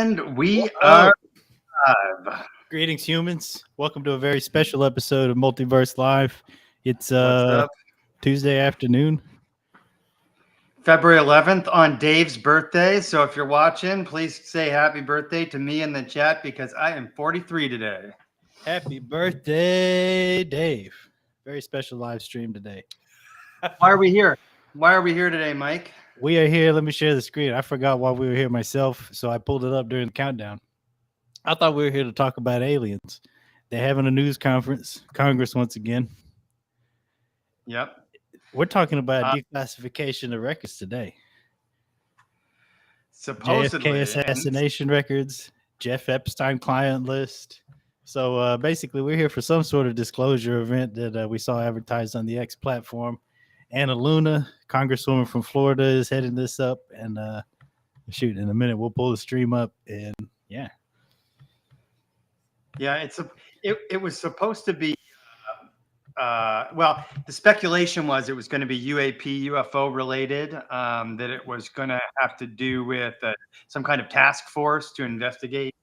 And we are live. Greetings, humans. Welcome to a very special episode of Multiverse Live. It's What's up? Tuesday afternoon. February 11th on Dave's birthday. So if you're watching, please say happy birthday to me in the chat because I am 43 today. Happy birthday, Dave. Very special live stream today. Why are we here? Why are we here today, Mike? We are here. Let me share the screen. I forgot why we were here myself, so I pulled it up during the countdown. I thought we were here to talk about aliens. They're having a news conference, Congress once again. Yep. We're talking about declassification of records today. Supposedly. JFK assassination records, Jeff Epstein client list. So basically, we're here for some sort of disclosure event that we saw advertised on the X platform. Paulina Luna, Congresswoman from Florida, is heading this up. And shoot, in a minute, we'll pull the stream up. And yeah. Yeah, it was supposed to be. Well, the speculation was it was going to be UFO related, that it was going to have to do with some kind of task force to investigate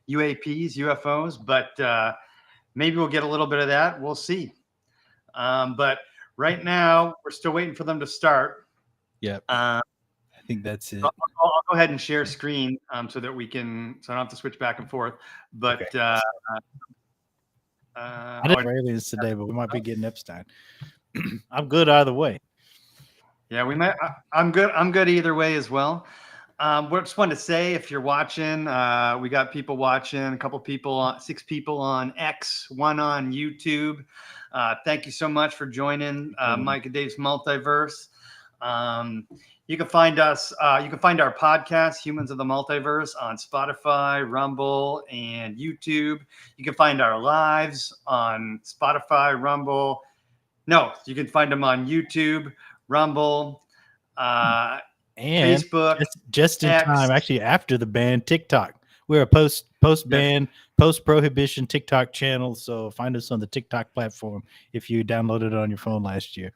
UFOs, but maybe we'll get a little bit of that. We'll see. But right now, we're still waiting for them to start. Yep. I think that's it. I'll go ahead and share screen so that we can, so I don't have to switch back and forth. But okay. I didn't have aliens today, but we might be getting Epstein. I'm good either way. Yeah, we might. I'm good. I'm good either way as well. We just wanted to say, if you're watching, we got people watching. A couple people, 6 people on X, 1 on YouTube. Thank you so much for joining Mike and Dave's Multiverse. You can find us. You can find our podcast, Humans of the Multiverse, on Spotify, Rumble, and YouTube. You can find our lives on Spotify, Rumble. No, you can find them on YouTube, Rumble, and Facebook. Just in X. Time, actually, after the ban, TikTok. We're a post-ban, post-prohibition TikTok channel. So find us on the TikTok platform if you downloaded it on your phone last year.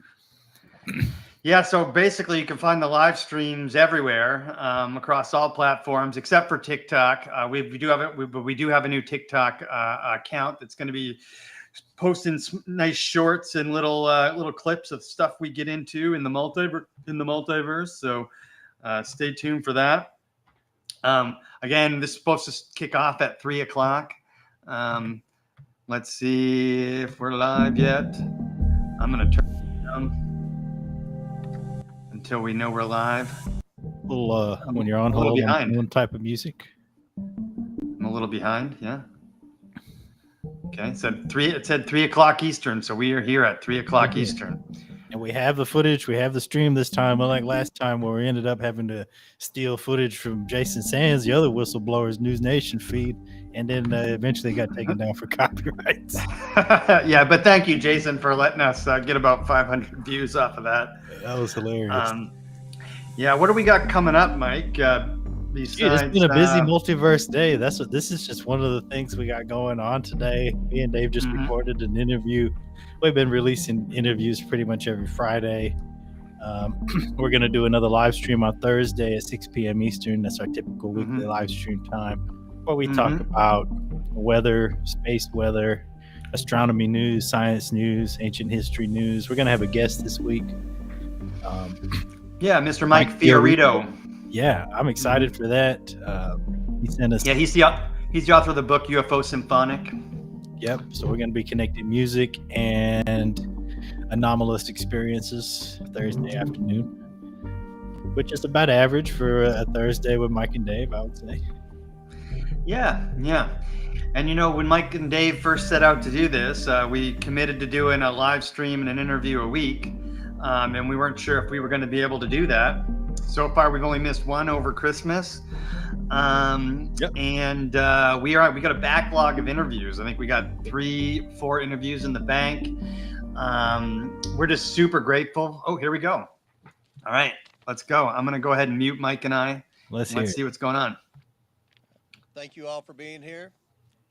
Yeah, so basically you can find the live streams everywhere across all platforms except for TikTok. We do have it, but we do have a new TikTok account that's going to be posting nice shorts and little clips of stuff we get into in the multiverse. So stay tuned for that. Again, this is supposed to kick off at 3:00. Let's see if we're live yet. I'm going to turn it down until we know we're live. When you're on hold, one type of music. I'm a little behind, yeah. Okay, it said 3:00 Eastern, so we are here at 3:00 Eastern. And we have the footage. We have the stream this time, unlike last time where we ended up having to steal footage from Jason Sands, the other whistleblower's News Nation feed, and then eventually got taken down for copyrights. Yeah, but thank you, Jason, for letting us get about 500 views off of that. That was hilarious. Yeah, what do we got coming up, Mike? Besides, it's been a busy multiverse day. This is just one of the things we got going on today. Me and Dave just recorded an interview. We've been releasing interviews pretty much every Friday. We're going to do another live stream on Thursday at 6 p.m. Eastern. That's our typical weekly live stream time, where we talk about weather, space weather, astronomy news, science news, ancient history news. We're going to have a guest this week. Yeah, Mr. Mike Fiorito. Yeah, I'm excited for that. He sent us. Yeah, he's the author of the book UFO Symphonic. Yep. So we're going to be connecting music and anomalous experiences Thursday afternoon, which is about average for a Thursday with Mike and Dave, I would say. Yeah. And when Mike and Dave first set out to do this, we committed to doing a live stream and an interview a week, and we weren't sure if we were going to be able to do that. So far, we've only missed one over Christmas. And we got a backlog of interviews. I think we got 3-4 interviews in the bank. We're just super grateful. Oh, here we go. All right, let's go. I'm going to go ahead and mute Mike and I. Let's see what's going on. Thank you all for being here.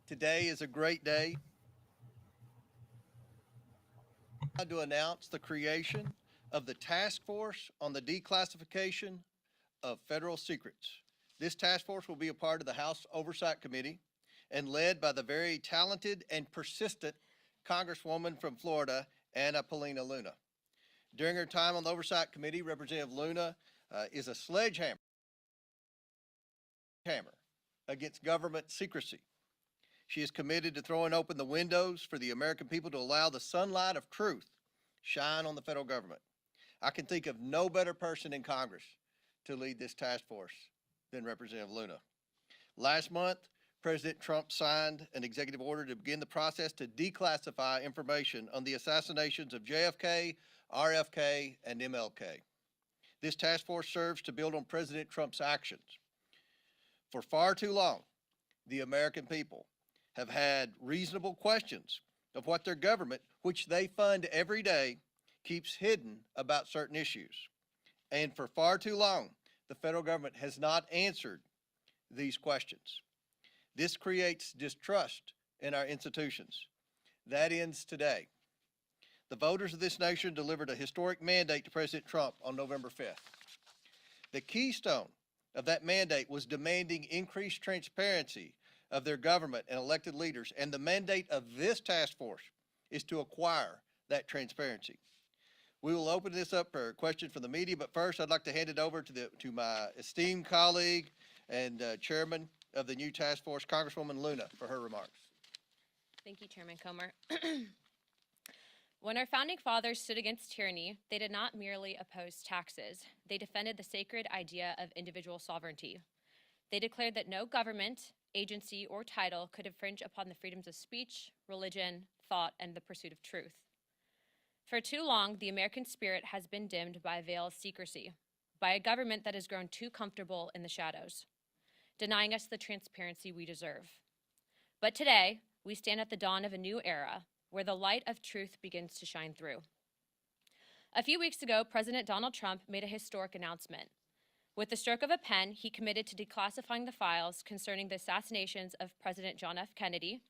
Today is a great day to announce the creation of the Task Force on the Declassification of Federal Secrets. This task force will be a part of the House Oversight Committee and led by the very talented and persistent Congresswoman from Florida, Paulina Luna. During her time on the Oversight Committee, Representative Luna is a sledgehammer against government secrecy. She is committed to throwing open the windows for the American people to allow the sunlight of truth shine on the federal government. I can think of no better person in Congress to lead this task force than Representative Luna. Last month, President Trump signed an executive order to begin the process to declassify information on the assassinations of JFK, RFK, and MLK. This task force serves to build on President Trump's actions. For far too long, the American people have had reasonable questions of what their government, which they fund every day, keeps hidden about certain issues. And for far too long, the federal government has not answered these questions. This creates distrust in our institutions. That ends today. The voters of this nation delivered a historic mandate to President Trump on November 5th. The keystone of that mandate was demanding increased transparency of their government and elected leaders, and the mandate of this task force is to acquire that transparency. We will open this up for questions from the media, but first I'd like to hand it over to my esteemed colleague and chairman of the new task force, Congresswoman Luna, for her remarks. Thank you, Chairman Comer. When our founding fathers stood against tyranny, they did not merely oppose taxes. They defended the sacred idea of individual sovereignty. They declared that no government, agency, or title could infringe upon the freedoms of speech, religion, thought, and the pursuit of truth. For too long, the American spirit has been dimmed by a veil of secrecy, by a government that has grown too comfortable in the shadows, denying us the transparency we deserve. But today, we stand at the dawn of a new era, where the light of truth begins to shine through. A few weeks ago, President Donald Trump made a historic announcement. With the stroke of a pen, he committed to declassifying the files concerning the assassinations of President John F. Kennedy,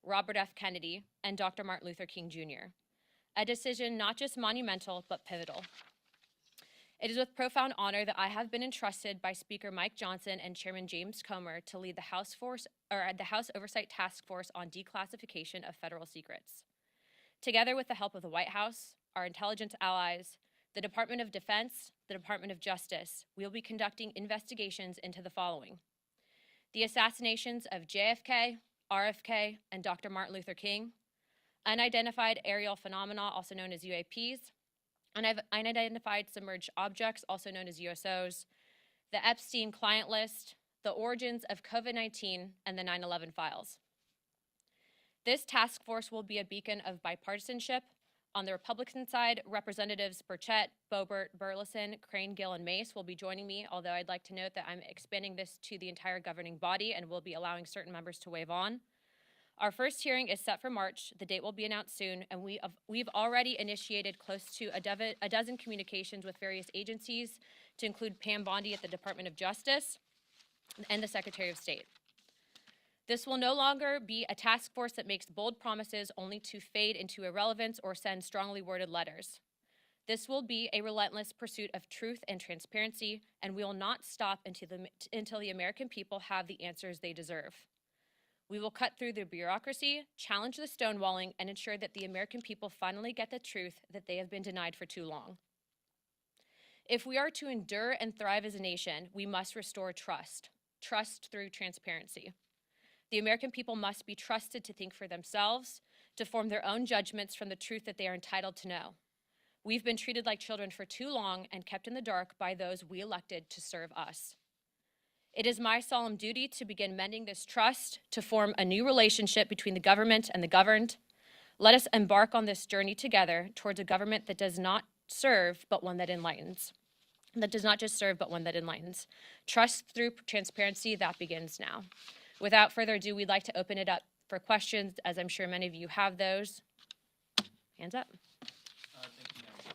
Robert F. Kennedy, and Dr. Martin Luther King Jr., a decision not just monumental, but pivotal. It is with profound honor that I have been entrusted by Speaker Mike Johnson and Chairman James Comer to lead the House Oversight Task Force on Declassification of Federal Secrets. Together with the help of the White House, our intelligence allies, the Department of Defense, the Department of Justice, we will be conducting investigations into the following: the assassinations of JFK, RFK, and Dr. Martin Luther King, unidentified aerial phenomena, also known as UAPs, unidentified submerged objects, also known as USOs, the Epstein client list, the origins of COVID-19, and the 9/11 files. This task force will be a beacon of bipartisanship. On the Republican side, Representatives Burchett, Boebert, Burleson, Crane, Gill, and Mace will be joining me, although I'd like to note that I'm expanding this to the entire governing body and will be allowing certain members to waive on. Our first hearing is set for March. The date will be announced soon, and we've already initiated close to a dozen communications with various agencies, to include Pam Bondi at the Department of Justice and the Secretary of State. This will no longer be a task force that makes bold promises only to fade into irrelevance or send strongly worded letters. This will be a relentless pursuit of truth and transparency, and we will not stop until the American people have the answers they deserve. We will cut through the bureaucracy, challenge the stonewalling, and ensure that the American people finally get the truth that they have been denied for too long. If we are to endure and thrive as a nation, we must restore trust through transparency. The American people must be trusted to think for themselves, to form their own judgments from the truth that they are entitled to know. We've been treated like children for too long and kept in the dark by those we elected to serve us. It is my solemn duty to begin mending this trust, to form a new relationship between the government and the governed. Let us embark on this journey together towards a government that does not serve, but one that enlightens. That does not just serve, but one that enlightens. Trust through transparency, that begins now. Without further ado, we'd like to open it up for questions, as I'm sure many of you have those. Hands up. Thank you, Mary.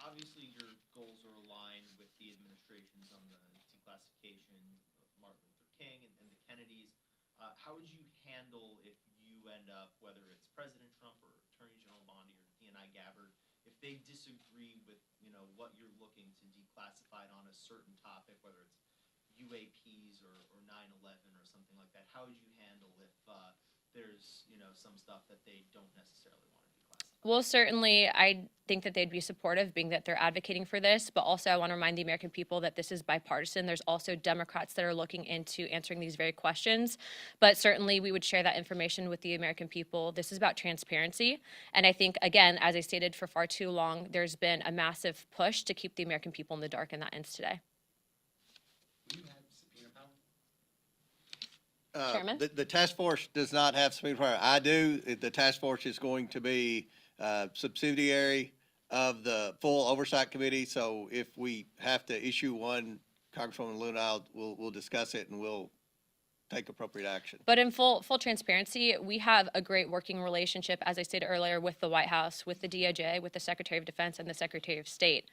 Obviously, your goals are aligned with the administration's on the declassification of Martin Luther King and the Kennedys. How would you handle if you end up, whether it's President Trump or Attorney General Bondi or DNI Gabbard, if they disagree with what you're looking to declassify on a certain topic, whether it's UAPs or 9/11 or something like that, how would you handle if there's some stuff that they don't necessarily want to declassify? Well, certainly, I think that they'd be supportive, being that they're advocating for this. But also, I want to remind the American people that this is bipartisan. There's also Democrats that are looking into answering these very questions. But certainly, we would share that information with the American people. This is about transparency. And I think, again, as I stated for far too long, there's been a massive push to keep the American people in the dark, and that ends today. Do you have subpoena power? Chairman? The task force does not have subpoena power. I do. The task force is going to be subsidiary of the full oversight committee. So if we have to issue one, Congresswoman Luna, we'll discuss it and we'll take appropriate action. But in full transparency, we have a great working relationship, as I stated earlier, with the White House, with the DOJ, with the Secretary of Defense, and the Secretary of State.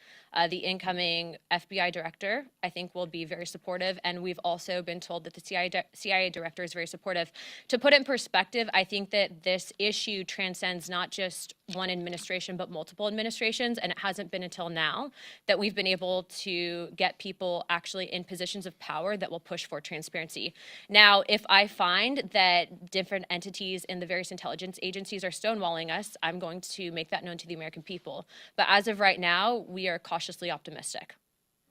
The incoming FBI director, I think, will be very supportive, and we've also been told that the CIA director is very supportive. To put it in perspective, I think that this issue transcends not just one administration, but multiple administrations, and it hasn't been until now that we've been able to get people actually in positions of power that will push for transparency. Now, if I find that different entities in the various intelligence agencies are stonewalling us, I'm going to make that known to the American people. But as of right now, we are cautiously optimistic.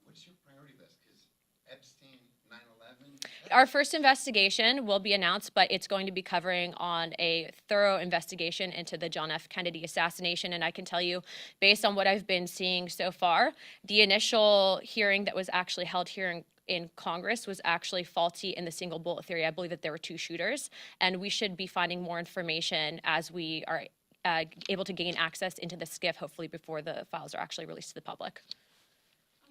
What's your priority list? Is Epstein, 9/11? Our first investigation will be announced, but it's going to be covering on a thorough investigation into the John F. Kennedy assassination. And I can tell you, based on what I've been seeing so far, the initial hearing that was actually held here in Congress was actually faulty in the single bullet theory. I believe that there were two shooters, and we should be finding more information as we are able to gain access into the SCIF, hopefully before the files are actually released to the public.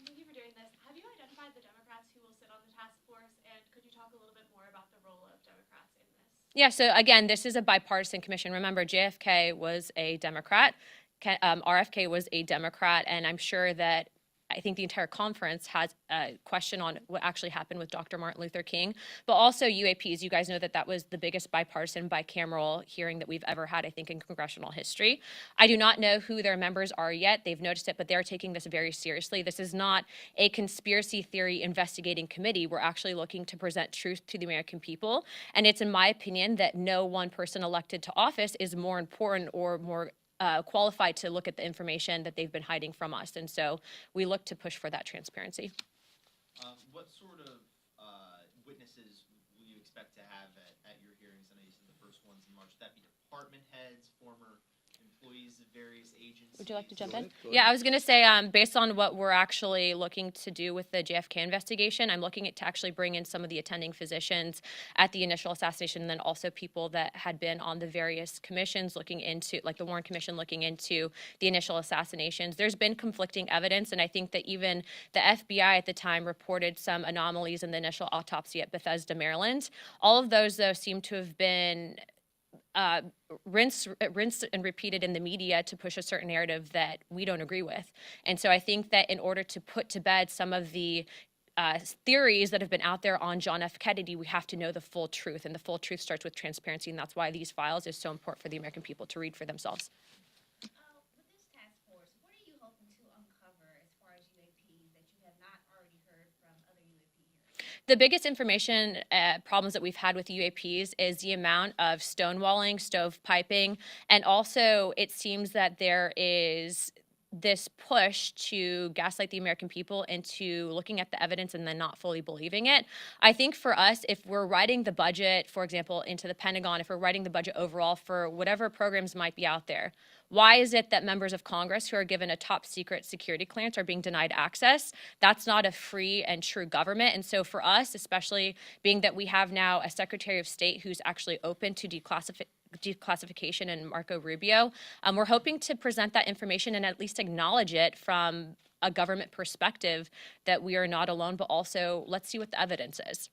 Thank you for doing this. Have you identified the Democrats who will sit on the task force, and could you talk a little bit more about the role of Democrats in this? Yeah, so again, this is a bipartisan commission. Remember, JFK was a Democrat, RFK was a Democrat, and I'm sure that I think the entire conference has a question on what actually happened with Dr. Martin Luther King, but also UAPs. You guys know that that was the biggest bipartisan bicameral hearing that we've ever had, I think, in congressional history. I do not know who their members are yet. They've noticed it, but they're taking this very seriously. This is not a conspiracy theory investigating committee. We're actually looking to present truth to the American people. And it's in my opinion that no one person elected to office is more important or more qualified to look at the information that they've been hiding from us. And so we look to push for that transparency. What sort of witnesses will you expect to have at your hearings? I know you said the first one's in March. Would that be department heads, former employees of various agencies? Would you like to jump Go in? ahead, go Yeah, ahead. I was going to say, based on what we're actually looking to do with the JFK investigation, I'm looking to actually bring in some of the attending physicians at the initial assassination, and then also people that had been on the various commissions looking into, like the Warren Commission looking into the initial assassinations. There's been conflicting evidence, and I think that even the FBI at the time reported some anomalies in the initial autopsy at Bethesda, Maryland. All of those, though, seem to have been rinsed and repeated in the media to push a certain narrative that we don't agree with. And so I think that in order to put to bed some of the theories that have been out there on John F. Kennedy, we have to know the full truth. And the full truth starts with transparency. And that's why these files is so important for the American people to read for themselves. With this task force, what are you hoping to uncover as far as UAPs that you have not already heard from other UAP hearings? The biggest information problems that we've had with UAPs is the amount of stonewalling, stovepiping, and also it seems that there is this push to gaslight the American people into looking at the evidence and then not fully believing it. I think for us, if we're writing the budget, for example, into the Pentagon, if we're writing the budget overall for whatever programs might be out there, why is it that members of Congress who are given a top secret security clearance are being denied access? That's not a free and true government. And so for us, especially being that we have now a Secretary of State who's actually open to declassification and Marco Rubio, we're hoping to present that information and at least acknowledge it from a government perspective that we are not alone, but also let's see what the evidence is.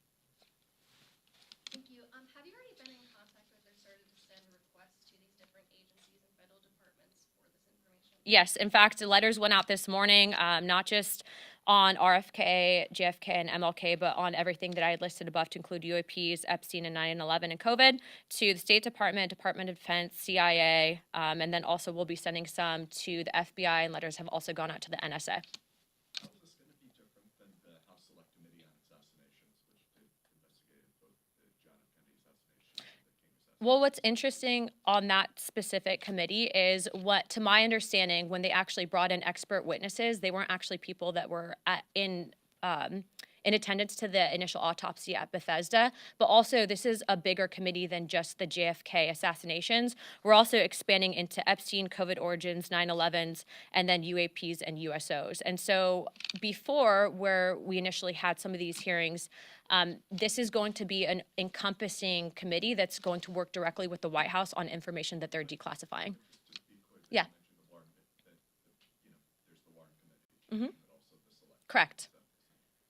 Thank you. Have you already been in contact with or started to send requests to these different agencies and federal departments for this information? Yes, in fact, the letters went out this morning, not just on RFK, JFK, and MLK, but on everything that I had listed above to include UAPs, Epstein, and 9/11 and COVID, to the State Department, Department of Defense, CIA, and then also we'll be sending some to the FBI, and letters have also gone out to the NSA. How is this going to be different than the House Select Committee on Assassination? Well, what's interesting on that specific committee is what, to my understanding, when they actually brought in expert witnesses, they weren't actually people that were in attendance to the initial autopsy at Bethesda. But also, this is a bigger committee than just the JFK assassinations. We're also expanding into Epstein, COVID origins, 9/11s, and then UAPs and USOs. And so before, where we initially had some of these hearings, this is going to be an encompassing committee that's going to work directly with the White House on information that they're declassifying. Yeah. Mm-hmm. Correct.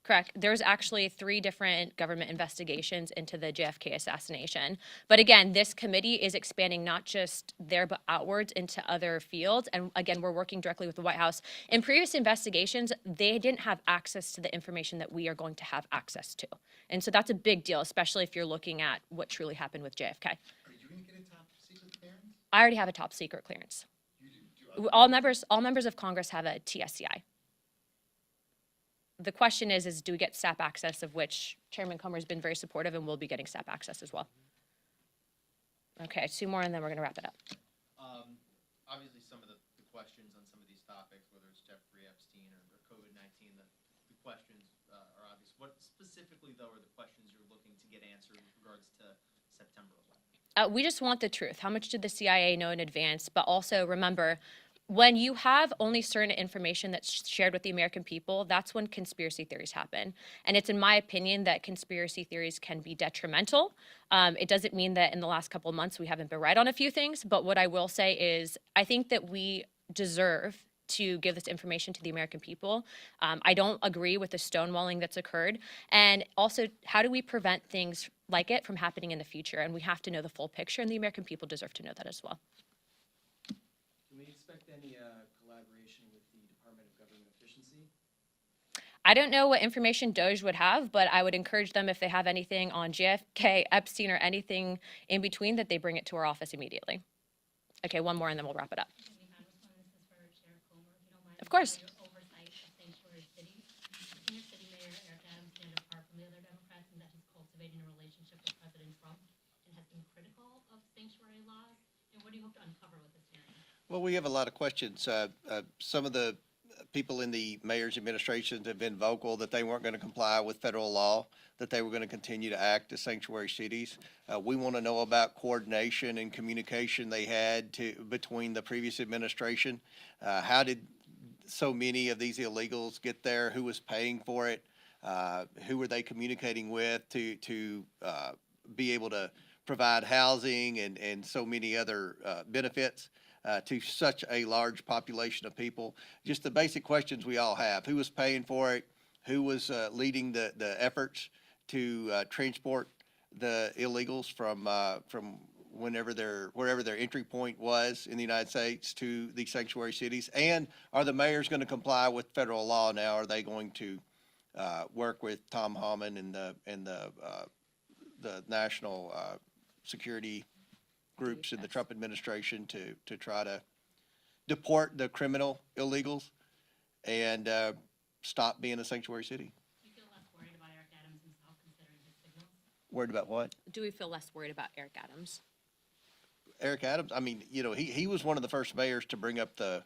Correct. There's actually 3 different government investigations into the JFK assassination. But again, this committee is expanding not just there, but outwards into other fields. And again, we're working directly with the White House. In previous investigations, they didn't have access to the information that we are going to have access to. And so that's a big deal, especially if you're looking at what truly happened with JFK. Are you going to get a top secret clearance? I already have a top secret clearance. You do. All members of Congress have a TSCI. The question is do we get SAP access, of which Chairman Comer has been very supportive, and we'll be getting SAP access as well. Okay, 2 more, and then we're going to wrap it up. Obviously, some of the questions on some of these topics, whether it's Jeffrey Epstein or COVID-19, the questions are obvious. What specifically, though, are the questions you're looking to get answered with regards to September 11th? We just want the truth. How much did the CIA know in advance? But also remember, when you have only certain information that's shared with the American people, that's when conspiracy theories happen. And it's in my opinion that conspiracy theories can be detrimental. It doesn't mean that in the last couple of months we haven't been right on a few things, but what I will say is I think that we deserve to give this information to the American people. I don't agree with the stonewalling that's occurred. And also, how do we prevent things like it from happening in the future? And we have to know the full picture, and the American people deserve to know that as well. Can we expect any collaboration with the Department of Government Efficiency? I don't know what information DOJ would have, but I would encourage them if they have anything on JFK, Epstein, or anything in between that they bring it to our office immediately. Okay, 1 more and then we'll wrap it up. Of course. Oversight of sanctuary cities. Senior city mayor Eric Adams stand apart from the other Democrats in that he's cultivating a relationship with President Trump and has been critical of sanctuary laws. And what do you hope to uncover with this hearing? Well, we have a lot of questions. Some of the people in the mayor's administrations have been vocal that they weren't going to comply with federal law, that they were going to continue to act as sanctuary cities. We want to know about coordination and communication they had between the previous administration. How did so many of these illegals get there? Who was paying for it? Who were they communicating with to be able to provide housing and so many other benefits to such a large population of people? Just the basic questions we all have. Who was paying for it? Who was leading the efforts to transport the illegals from wherever their entry point was in the United States to these sanctuary cities? And are the mayors going to comply with federal law now? Are they going to work with Tom Homan and the national security groups in the Trump administration to try to deport the criminal illegals and stop being a sanctuary city? Do you feel less worried about Eric Adams himself considering his signals? Worried about what? Do we feel less worried about Eric Adams? Eric Adams, I mean, he was one of the first mayors to bring up the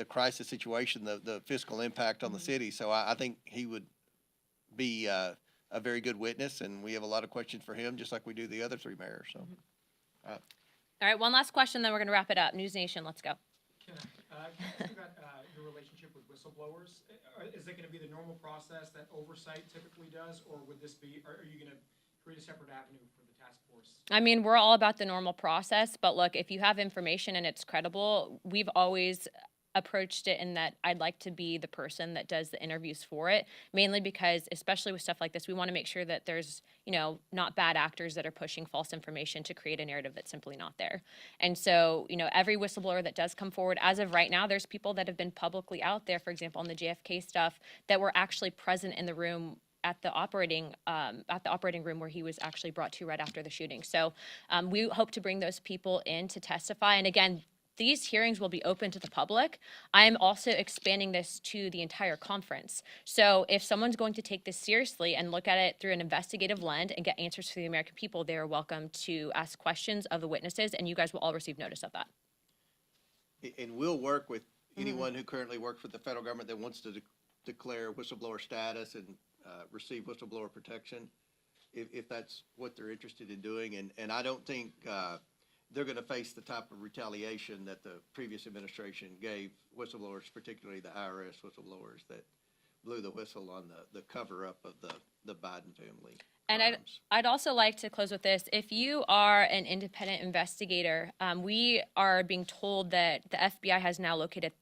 crisis situation, the fiscal impact on the city. So I think he would be a very good witness, and we have a lot of questions for him, just like we do the other 3 mayors. So, All right, 1 last question, then we're going to wrap it up. News Nation, let's go. Can I ask about your relationship with whistleblowers? Is it going to be the normal process that oversight typically does, or would this be? Are you going to create a separate avenue for the task force? I mean, we're all about the normal process, but look, if you have information and it's credible, we've always approached it in that I'd like to be the person that does the interviews for it, mainly because, especially with stuff like this, we want to make sure that there's, not bad actors that are pushing false information to create a narrative that's simply not there. And so, every whistleblower that does come forward, as of right now, there's people that have been publicly out there, for example, on the JFK stuff, that were actually present in the room at the operating room where he was actually brought to right after the shooting. So we hope to bring those people in to testify. And again, these hearings will be open to the public. I'm also expanding this to the entire conference. So if someone's going to take this seriously and look at it through an investigative lens and get answers for the American people, they are welcome to ask questions of the witnesses, and you guys will all receive notice of that. And we'll work with anyone who currently works for the federal government that wants to declare whistleblower status and receive whistleblower protection, if that's what they're interested in doing. And I don't think they're going to face the type of retaliation that the previous administration gave whistleblowers, particularly the IRS whistleblowers that blew the whistle on the cover-up of the Biden family. And I'd also like to close with this. If you are an independent investigator, we are being told that the FBI has now located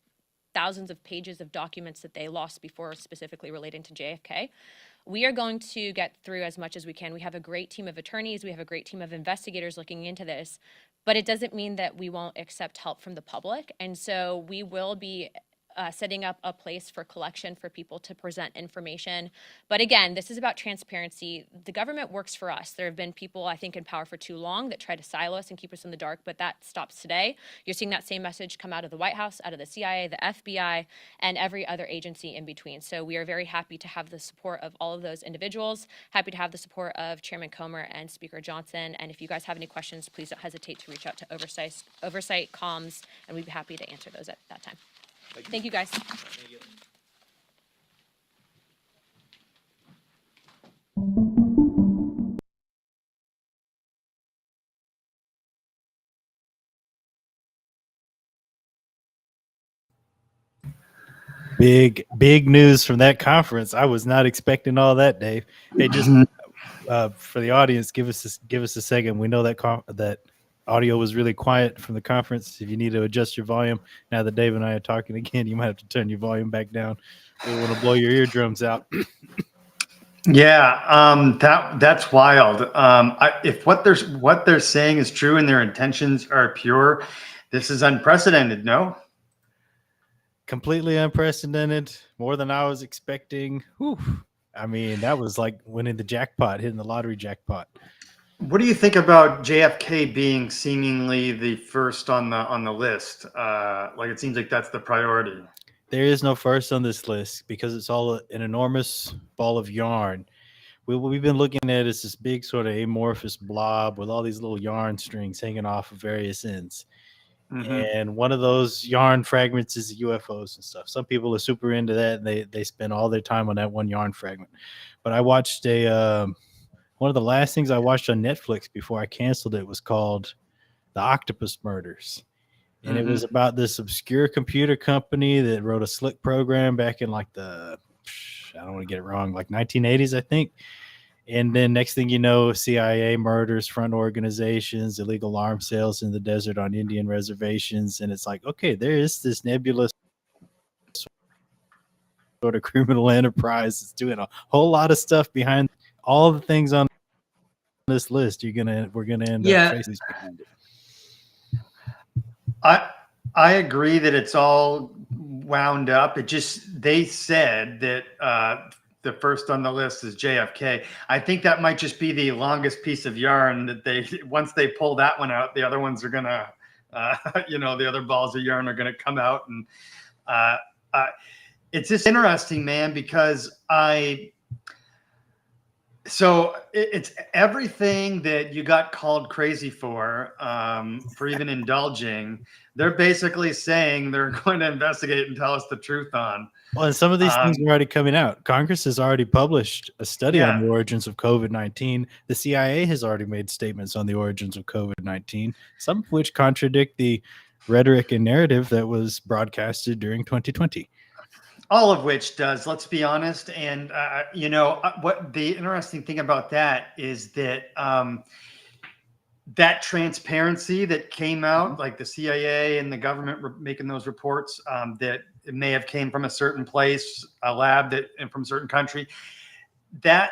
thousands of pages of documents that they lost before, specifically relating to JFK. We are going to get through as much as we can. We have a great team of attorneys. We have a great team of investigators looking into this, but it doesn't mean that we won't accept help from the public. And so we will be setting up a place for collection for people to present information. But again, this is about transparency. The government works for us. There have been people, I think, in power for too long that try to silo us and keep us in the dark, but that stops today. You're seeing that same message come out of the White House, out of the CIA, the FBI, and every other agency in between. So we are very happy to have the support of all of those individuals, happy to have the support of Chairman Comer and Speaker Johnson. And if you guys have any questions, please don't hesitate to reach out to Oversight Comms, and we'd be happy to answer those at that time. Thank you, guys. Thank you. Big news from that conference. I was not expecting all that, Dave. Hey, just for the audience, give us a second. We know that that audio was really quiet from the conference. If you need to adjust your volume, now that Dave and I are talking again, you might have to turn your volume back down. We want to blow your eardrums out. Yeah, that's wild. If what they're saying is true and their intentions are pure, this is unprecedented. No. Completely unprecedented, more than I was expecting. Whew. I mean, that was like winning the jackpot, hitting the lottery jackpot. What do you think about JFK being seemingly the first on the list? Like, it seems like that's the priority. There is no first on this list because it's all an enormous ball of yarn. What we've been looking at is this big sort of amorphous blob with all these little yarn strings hanging off of various ends. And one of those yarn fragments is UFOs and stuff. Some people are super into that, and they spend all their time on that one yarn fragment. But I watched one of the last things I watched on Netflix before I canceled it was called The Octopus Murders. And it was about this obscure computer company that wrote a slick program back in like I don't want to get it wrong, like 1980s, I think. And then next thing you know, CIA murders, front organizations, illegal arms sales in the desert on Indian reservations. And it's like, okay, there is this nebulous sort of criminal enterprise that's doing a whole lot of stuff behind all the things on this list. We're gonna end up facing behind it. I agree that it's all wound up. They said that the first on the list is JFK. I think that might just be the longest piece of yarn that once they pull that one out, the other ones are gonna, the other balls of yarn are gonna come out. And it's just interesting, man, because it's everything that you got called crazy for even indulging. They're basically saying they're going to investigate and tell us the truth on. Well, and some of these things are already coming out. Congress has already published a study on the origins of COVID-19. The CIA has already made statements on the origins of COVID-19, some of which contradict the rhetoric and narrative that was broadcasted during 2020. All of which does, let's be honest. And, what the interesting thing about that is that that transparency that came out, like the CIA and the government were making those reports, that it may have came from a certain place, a lab and from a certain country, that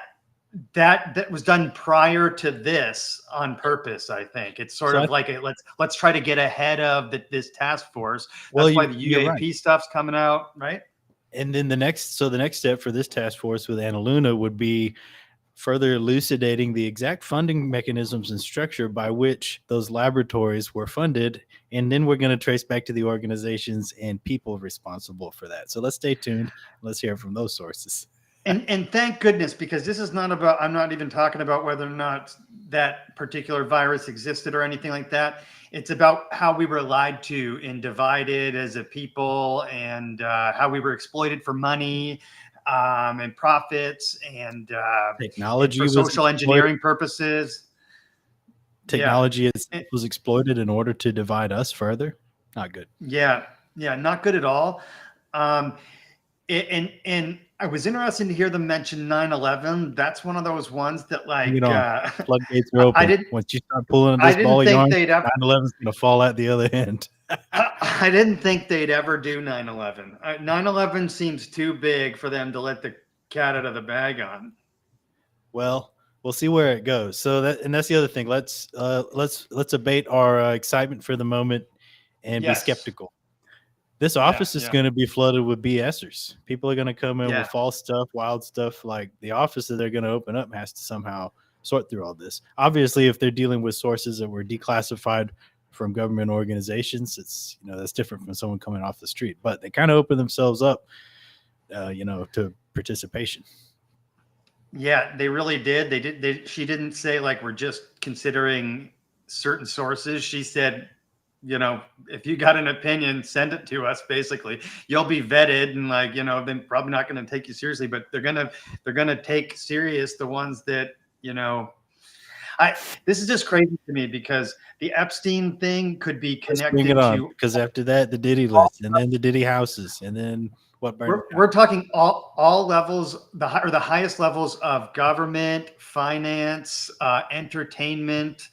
was done prior to this on purpose. I think it's sort of like let's try to get ahead of this task force. That's why the UAP stuff's coming out, right? And then the next step for this task force with Anna Luna would be further elucidating the exact funding mechanisms and structure by which those laboratories were funded. And then we're going to trace back to the organizations and people responsible for that. So let's stay tuned. Let's hear from those sources. And thank goodness, because this is not about, I'm not even talking about whether or not that particular virus existed or anything like that. It's about how we were lied to and divided as a people, and how we were exploited for money, and profits, and Technology for was social exploited. engineering purposes. Technology Yeah. was exploited in order to divide us further. Not good. Yeah, not good at all. And I was interested to hear them mention 9/11. That's one of those ones that, Bring it like, on. Floodgates are open. I didn't Once you start pulling I this ball didn't of yarn, think they'd ever 9/11 is going to fall out the other end. I didn't think they'd ever do 9/11. 9/11 seems too big for them to let the cat out of the bag on. Well, we'll see where it goes. So that's the other thing. Let's abate our excitement for the moment and be Yes. skeptical. This office is yeah. going to be flooded with BSers. People are going to come in Yeah. with false stuff, wild stuff. Like the office that they're going to open up has to somehow sort through all this. Obviously, if they're dealing with sources that were declassified from government organizations, it's, that's different from someone coming off the street. But they kind of open themselves up, to participation. Yeah, they really did. They did. She didn't say, like, we're just considering certain sources. She said, if you got an opinion, send it to us. Basically, you'll be vetted, and, like, they're probably not going to take you seriously, but they're gonna take serious the ones that, this is just crazy to me, because the Epstein thing could be connected Let's bring it on, to, because after that, the Diddy list, and then the Diddy houses, and then what burned down. we're talking all levels, the highest levels of government, finance, entertainment.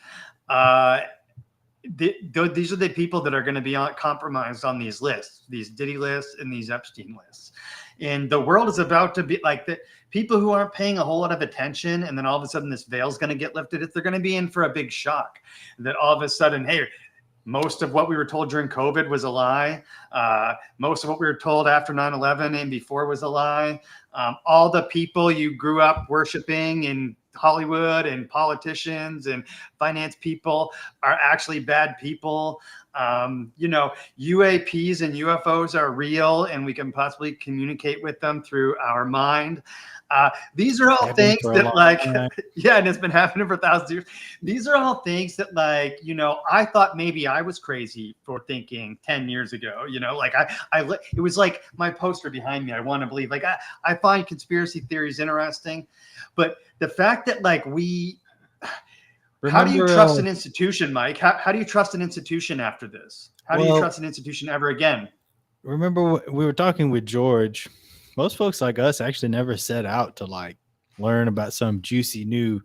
These are the people that are going to be compromised on these lists, these Diddy lists and these Epstein lists. And the world is about to be like, the people who aren't paying a whole lot of attention, and then all of a sudden this veil is going to get lifted. They're going to be in for a big shock that all of a sudden, hey, most of what we were told during COVID was a lie. Most of what we were told after 9/11 and before was a lie. All the people you grew up worshiping in Hollywood and politicians and finance people are actually bad people. UAPs and UFOs are real, and we can possibly communicate with them through our mind. These are all things that, like, yeah, and it's been happening for thousands of years. These are all things that, like, I thought maybe I was crazy for thinking 10 years ago, like it was like my poster behind me. I want to believe, like, I find conspiracy theories interesting, but the fact that, like, how do you trust an institution, Mike? How do you trust an institution after this? How do you trust an institution ever again? Remember, we were talking with George. Most folks like us actually never set out to, like, learn about some juicy new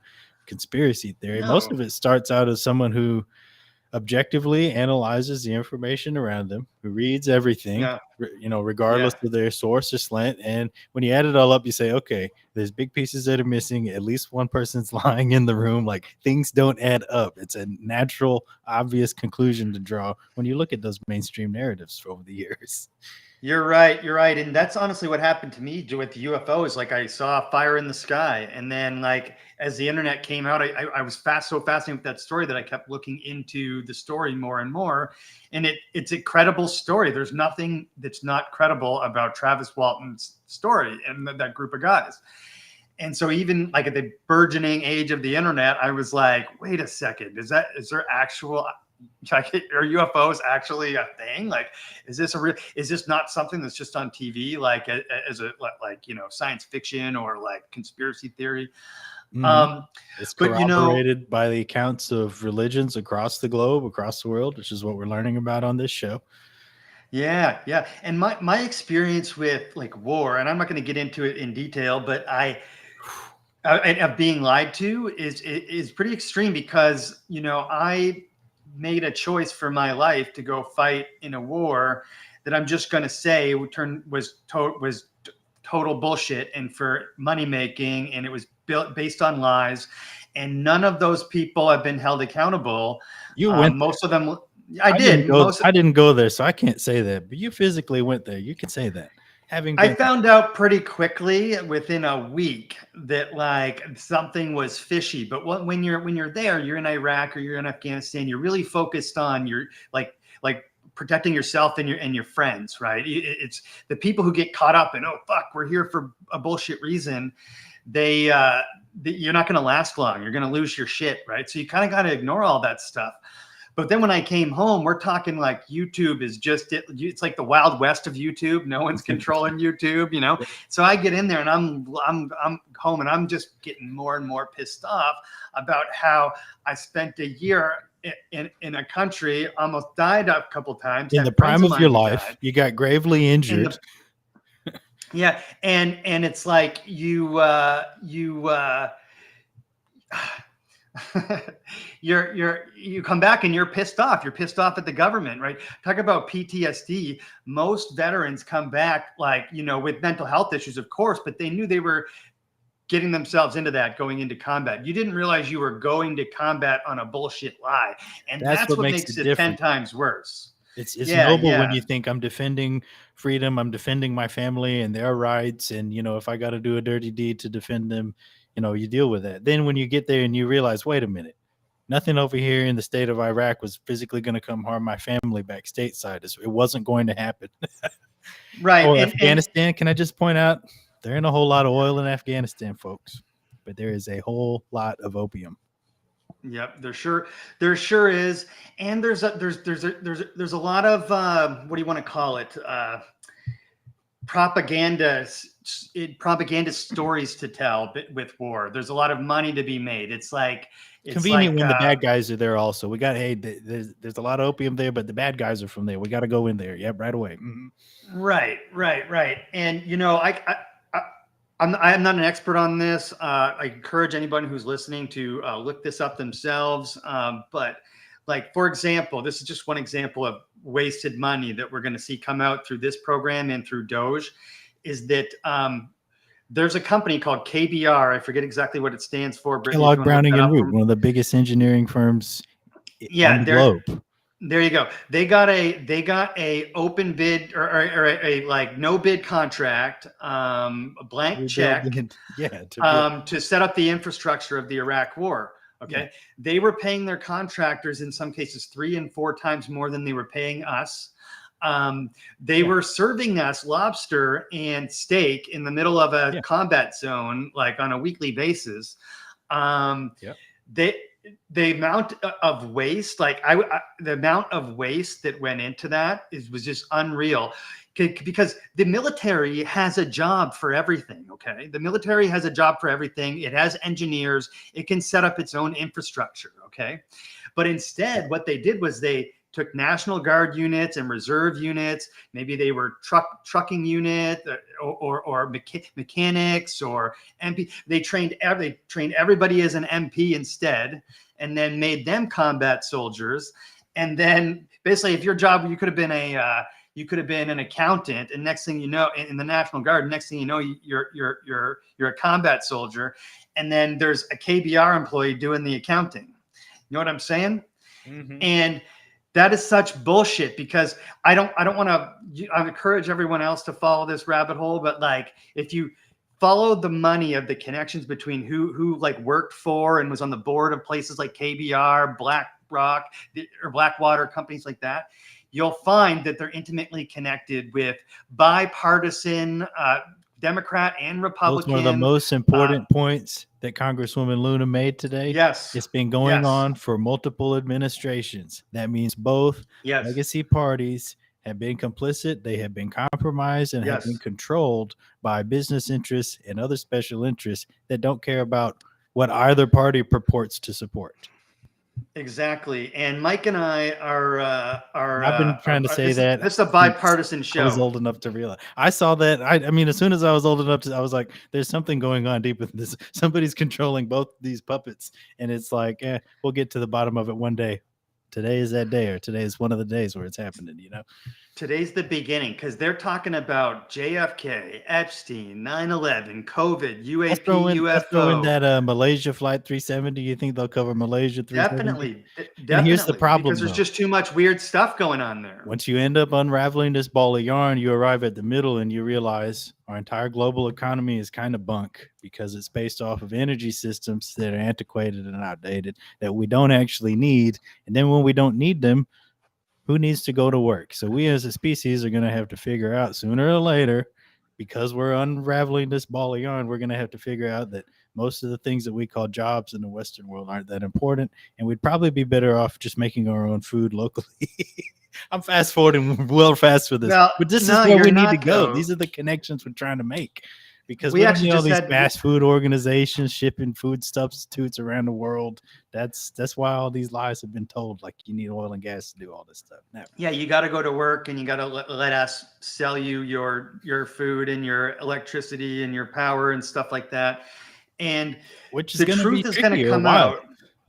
conspiracy theory. No. Most of it starts out as someone who objectively analyzes the information around them, who reads everything, regardless of their source or slant. And when you add it all up, you say, okay, there's big pieces that are missing. At least one person's lying in the room. Like, things don't add up. It's a natural, obvious conclusion to draw when you look at those mainstream narratives over the years. You're right. And that's honestly what happened to me with UFOs. Like, I saw a fire in the sky, and then, like, as the internet came out, I was so fascinated with that story that I kept looking into the story more and more. And it's a credible story. There's nothing that's not credible about Travis Walton's story and that group of guys. And so, even, like, at the burgeoning age of the internet, I was like, wait a second, is there actual, like, are UFOs actually a thing? Like, is this not something that's just on TV, like, as a, like, science fiction or, like, conspiracy theory? Mm-hmm. It's corroborated by the accounts of religions across the globe, across the world, which is what we're learning about on this show. Yeah. And my experience with, like, war, and I'm not going to get into it in detail, but of being lied to is pretty extreme, because, I made a choice for my life to go fight in a war that I'm just going to say was total bullshit and for money making, and it was built based on lies, and none of those people have been held accountable. You went most of them. I didn't go there, so I can't say that, but you physically went there. You can say that. having I been found out pretty quickly within a week that like something was fishy. But when you're there, you're in Iraq or you're in Afghanistan, you're really focused on your like protecting yourself and your friends, right? It's the people who get caught up in, oh fuck, we're here for a bullshit reason. You're not going to last long. You're going to lose your shit, right? So you kind of got to ignore all that stuff. But then when I came home, we're talking like YouTube is just it's like the Wild West of YouTube. No one's controlling YouTube, you know. So I get in there and I'm home and I'm just getting more and more pissed off about how I spent a year in a country, almost died a couple times. in had the friends prime of mine your who life. died. You got gravely injured. Yeah, and it's like you you come back and you're pissed off. You're pissed off at the government, right? Talk about PTSD. Most veterans come back like, you know, with mental health issues, of course, but they knew they were getting themselves into that going into combat. You didn't realize you were going to combat on a bullshit lie. And That's that's what what makes makes it it 10 different. times worse. It's Yeah, noble yeah. when you think I'm defending freedom, I'm defending my family and their rights, and you know, if I got to do a dirty deed to defend them, you know, you deal with that. Then when you get there and you realize, wait a minute, nothing over here in the state of Iraq was physically going to come harm my family back stateside. It wasn't going to happen. Right. Or And Afghanistan, can I just point out, there ain't a whole lot of oil in Afghanistan, folks, but there is a whole lot of opium. yep, there sure is. And there's a lot of what do you want to call it? Propaganda stories to tell with war. There's a lot of money to be made. It's Convenient like when the bad guys are there also. We got, hey, there's a lot of opium there, but the bad guys are from there. We got to go in there. Yep, right away. Mm-hmm. Right. And you know, I'm not an expert on this. I encourage anybody who's listening to look this up themselves. But like, for example, this is just one example of wasted money that we're going to see come out through this program and through Doge, is that there's a company called KBR. I forget exactly what it stands for. Brittany, Kellogg, Browning, and Root, one of the biggest engineering firms on the globe. There you go. They got a open bid or a like no bid contract, a blank check, to set up the infrastructure of the Iraq War. Okay, yeah. They were paying their contractors in some cases 3 and 4 times more than they were paying us. They were serving us lobster and steak in the middle of a combat zone, like on a weekly basis. The amount of waste, the amount of waste that went into that was just unreal, because the military has a job for everything. Okay. The military has a job for everything. It has engineers. It can set up its own infrastructure. Okay. But instead, what they did was they took National Guard units and reserve units. Maybe they were trucking unit or mechanics or MP. They trained everybody as an MP instead, and then made them combat soldiers. And then basically, if your job, you could have been an accountant, and next thing you know, in the National Guard, next thing you know, you're a combat soldier, and then there's a KBR employee doing the accounting. You know what I'm saying? Mm-hmm. And that is such bullshit, because I don't want to. I encourage everyone else to follow this rabbit hole, but like, if you follow the money of the connections between who like worked for and was on the board of places like KBR, BlackRock, or Blackwater, companies like that, you'll find that they're intimately connected with bipartisan Democrat and Republican. That's one of the most important points that Congresswoman Luna made today. Yes. It's been going on for multiple administrations. That means both legacy parties have been complicit. They have been compromised and have been controlled by business interests and other special interests that don't care about what either party purports to support. Exactly. And Mike and I are I've been trying to say that this is a bipartisan show. I was old enough to realize. I saw that. I mean, as soon as I was old enough I was like, there's something going on deep in this. Somebody's controlling both these puppets. And it's like, we'll get to the bottom of it one day. today is that day, or today is one of the days where it's happening. Today's the beginning because they're talking about JFK, Epstein, 9/11, COVID, Let's UAP, throw in UFO. that Malaysia flight 370. You think they'll cover Malaysia 370? And here's the Definitely, because problem, there's though. just too much weird stuff going on there. Once you end up unraveling this ball of yarn, you arrive at the middle and you realize our entire global economy is kind of bunk because it's based off of energy systems that are antiquated and outdated that we don't actually need. And then when we don't need them, who needs to go to work? So we as a species are going to have to figure out sooner or later, because we're unraveling this ball of yarn, we're going to have to figure out that most of the things that we call jobs in the Western world aren't that important. And we'd probably be better off just making our own food locally. I'm fast forwarding well fast for this, Well, but this no, is where you're we need to not, go. though. These are the connections we're trying to make, because We we don't actually need all just these said- fast food organizations shipping food substitutes around the world. That's why all these lies have been told. Like, you need oil and gas to do all this stuff. Never. Yeah, you got to go to work and you got to let us sell you your food and your electricity and your power and stuff like that. And Which is the going to be truth is going to tricky or come wild. out.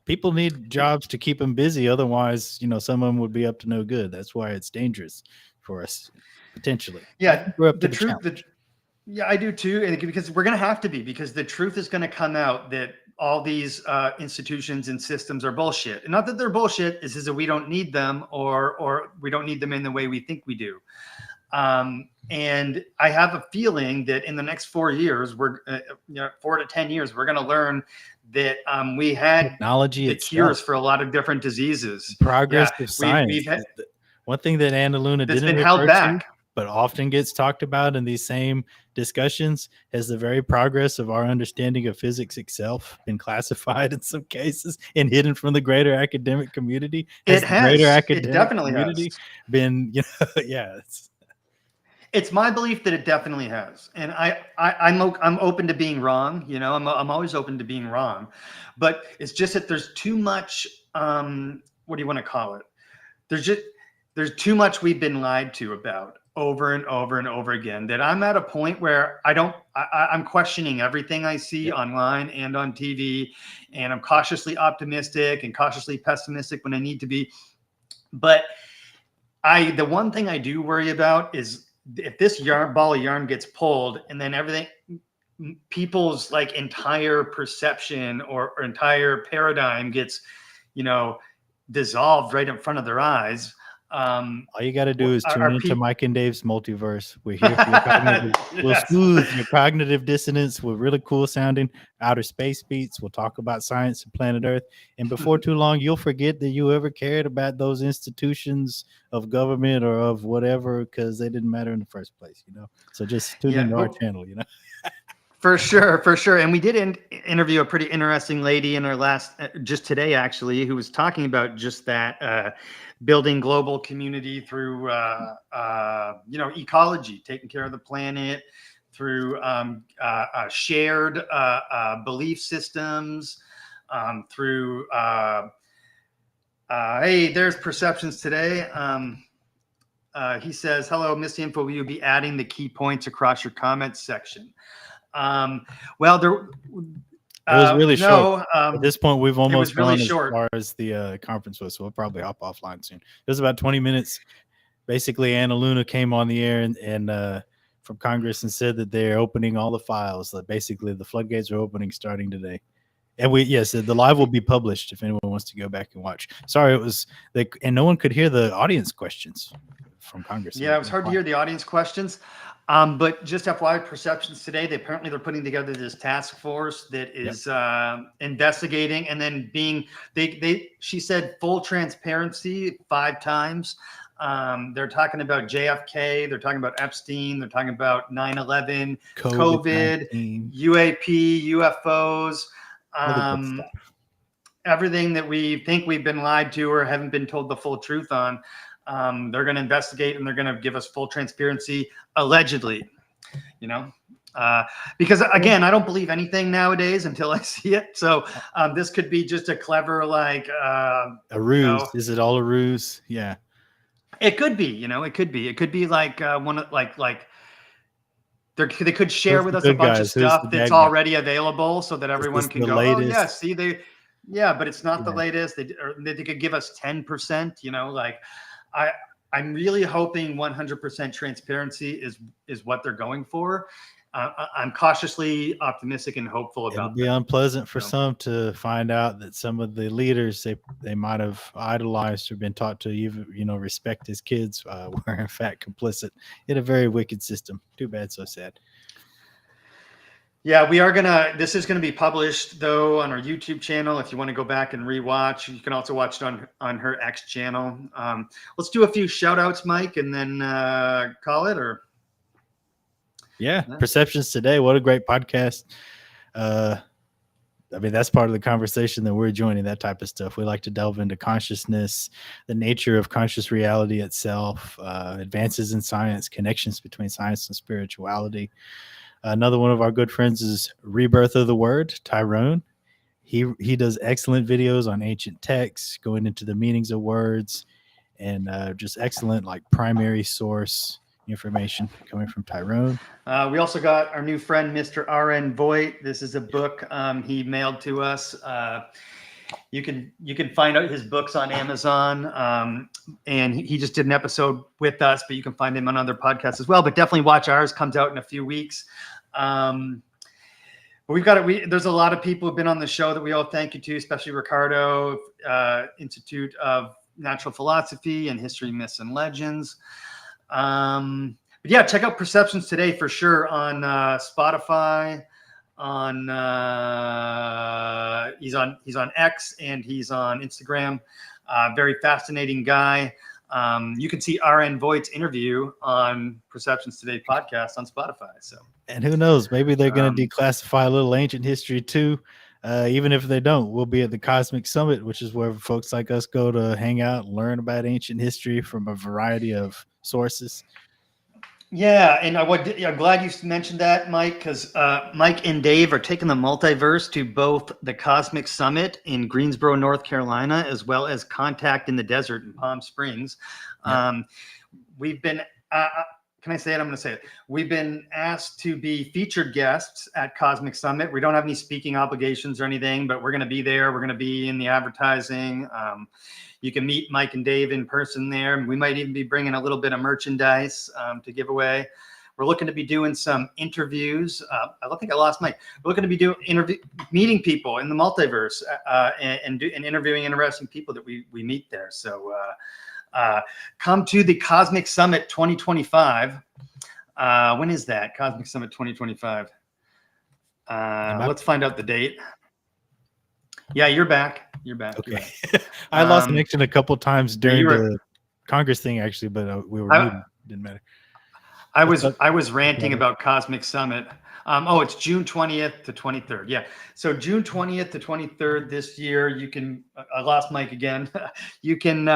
People need jobs to keep them busy. Otherwise, some of them would be up to no good. That's why it's dangerous for us, potentially. Yeah, We're up to the the truth. challenge. Yeah, I do too, and because we're going to have to be, because the truth is going to come out that all these institutions and systems are bullshit. And not that they're bullshit, it's just that we don't need them, or we don't need them in the way we think we do. And I have a feeling that in the next 4 years, 4 to 10 years, we're going to learn that we had Technology the itself, cures for a lot of different diseases. progress Yeah, of science. we've had, One thing that Anna Luna that's didn't been held refer to, back. but often gets talked about in these same discussions, has the very progress of our understanding of physics itself been classified in some cases and hidden from the greater academic community. It The has. greater It academic definitely community has. been, yeah. It's my belief that it definitely has, and I'm open to being wrong. I'm always open to being wrong, but it's just that there's too much. What do you want to call it? There's too much we've been lied to about over and over and over again, that I'm at a point where I'm questioning everything I see online and on TV, and I'm cautiously optimistic and cautiously pessimistic when I need to be. But the one thing I do worry about is if this ball of yarn gets pulled, and then everything, people's like entire perception or entire paradigm gets, dissolved right in front of their eyes. All you got to do is tune into Mike and Dave's Multiverse. We're here for your cognitive. Yes. We'll smooth your cognitive dissonance with really cool sounding outer space beats. We'll talk about science and planet Earth. And before too long, you'll forget that you ever cared about those institutions of government or of whatever, because they didn't matter in the first place, So just tune into our channel, For sure. And we did interview a pretty interesting lady in our last, just today actually, who was talking about just that, building global community through, ecology, taking care of the planet, through shared belief systems, through, hey, there's Perceptions today. He says, hello, Miss Info, will you be adding the key points across your comments section? Well, there it was really short. At this point, we've almost really gone short. as far as the conference was, so we'll probably hop offline soon. It was about 20 minutes. Basically, Anna Luna came on the air and from Congress and said that they're opening all the files. That basically the floodgates are opening starting today. And the live will be published if anyone wants to go back and watch. Sorry, it was and no one could hear the audience questions from Congress. Yeah, it was hard to hear the audience questions. But just FYI, Perceptions today, they're putting together this task force that is investigating, and then she said full transparency 5 times. They're talking about JFK, they're talking about Epstein, they're talking about 9/11, COVID, UAP, UFOs, everything that we think we've been lied to or haven't been told the full truth on. They're going to investigate, and they're going to give us full transparency, allegedly, because again, I don't believe anything nowadays until I see it. So this could be just a clever, a ruse. Is it all a ruse? Yeah, it could be. It could be like one of they could share with us a bunch of stuff that's already available, so that everyone can go, oh yeah, see Yeah, but it's not the Yeah. latest. They could give us 10%. Like I'm really hoping 100% transparency is what they're going for. I'm cautiously optimistic and hopeful It'll about be that. unpleasant for So. some to find out that some of the leaders they might have idolized or been taught to even respect as kids were in fact complicit in a very wicked system. Too bad, so sad. Yeah, this is gonna be published though on our YouTube channel. If you want to go back and rewatch, you can also watch it on her X channel. Let's do a few shout outs, Mike, and then call it. Or Yeah, Perceptions Today. What a great podcast. I mean, that's part of the conversation that we're joining, that type of stuff. We like to delve into consciousness, the nature of conscious reality itself, advances in science, connections between science and spirituality. Another one of our good friends is Rebirth of the Word, Tyrone. He does excellent videos on ancient texts, going into the meanings of words, and just excellent like primary source information coming from Tyrone. We also got our new friend, Mr. R.N. Voigt. This is a book he mailed to us. You can find out his books on Amazon, and he just did an episode with us, but you can find him on other podcasts as well. But definitely watch ours; comes out in a few weeks. There's a lot of people who've been on the show that we all thank you to, especially Ricardo, Institute of Natural Philosophy and History, Myths, and Legends. But yeah, check out Perceptions Today for sure on Spotify. He's on X and he's on Instagram. Very fascinating guy. You can see RN Voigt's interview on Perceptions Today podcast on Spotify. So, and who knows, maybe they're going to declassify a little ancient history too. Even if they don't, we'll be at the Cosmic Summit, which is where folks like us go to hang out and learn about ancient history from a variety of sources. Yeah, and I'm glad you mentioned that, Mike, because Mike and Dave are taking the Multiverse to both the Cosmic Summit in Greensboro, North Carolina, as well as Contact in the Desert in Palm Springs. Yep. We've been, can I say it? I'm going to say it. We've been asked to be featured guests at Cosmic Summit. We don't have any speaking obligations or anything, but we're going to be there. We're going to be in the advertising. You can meet Mike and Dave in person there. We might even be bringing a little bit of merchandise to give away. We're looking to be doing some interviews. I don't think I lost Mike. We're looking to be meeting people in the multiverse and interviewing interesting people that we meet there. So come to the Cosmic Summit 2025. When is that? Cosmic Summit 2025. Let's find out the date. Yeah, you're back. You're back. Okay. I lost connection a couple times during the Congress thing, actually, but we were muted. Didn't matter. I was ranting about Cosmic Summit. It's June 20th to 23rd. Yeah. So June 20th to 23rd this year, you can, I lost Mike again. You can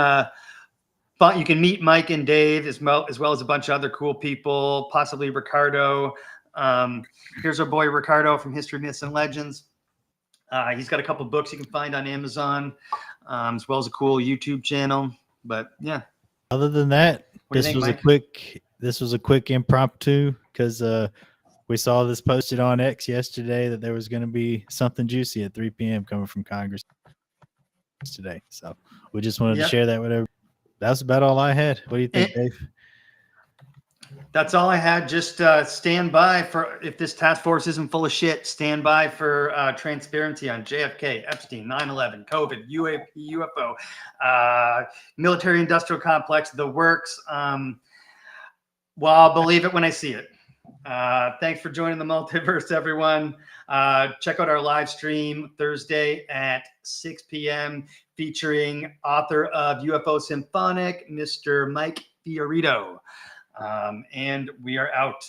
meet Mike and Dave as well as a bunch of other cool people, possibly Ricardo. Here's our boy Ricardo from History, Myths, and Legends. He's got a couple books you can find on Amazon, as well as a cool YouTube channel. But yeah. Other than that, this was a quick impromptu because we saw this posted on X yesterday that there was going to be something juicy at 3 p.m. coming from Congress today. So we just wanted to share that with everybody. That's about all I had. What do you think, Dave? That's all I had. Just stand by for, if this task force isn't full of shit, stand by for transparency on JFK, Epstein, 9/11, COVID, UFO, military industrial complex, the works. Well, I'll believe it when I see it. Thanks for joining the Multiverse, everyone. Check out our live stream Thursday at 6 p.m. featuring author of UFO Symphonic, Mr. Mike Fiorito. And we are out.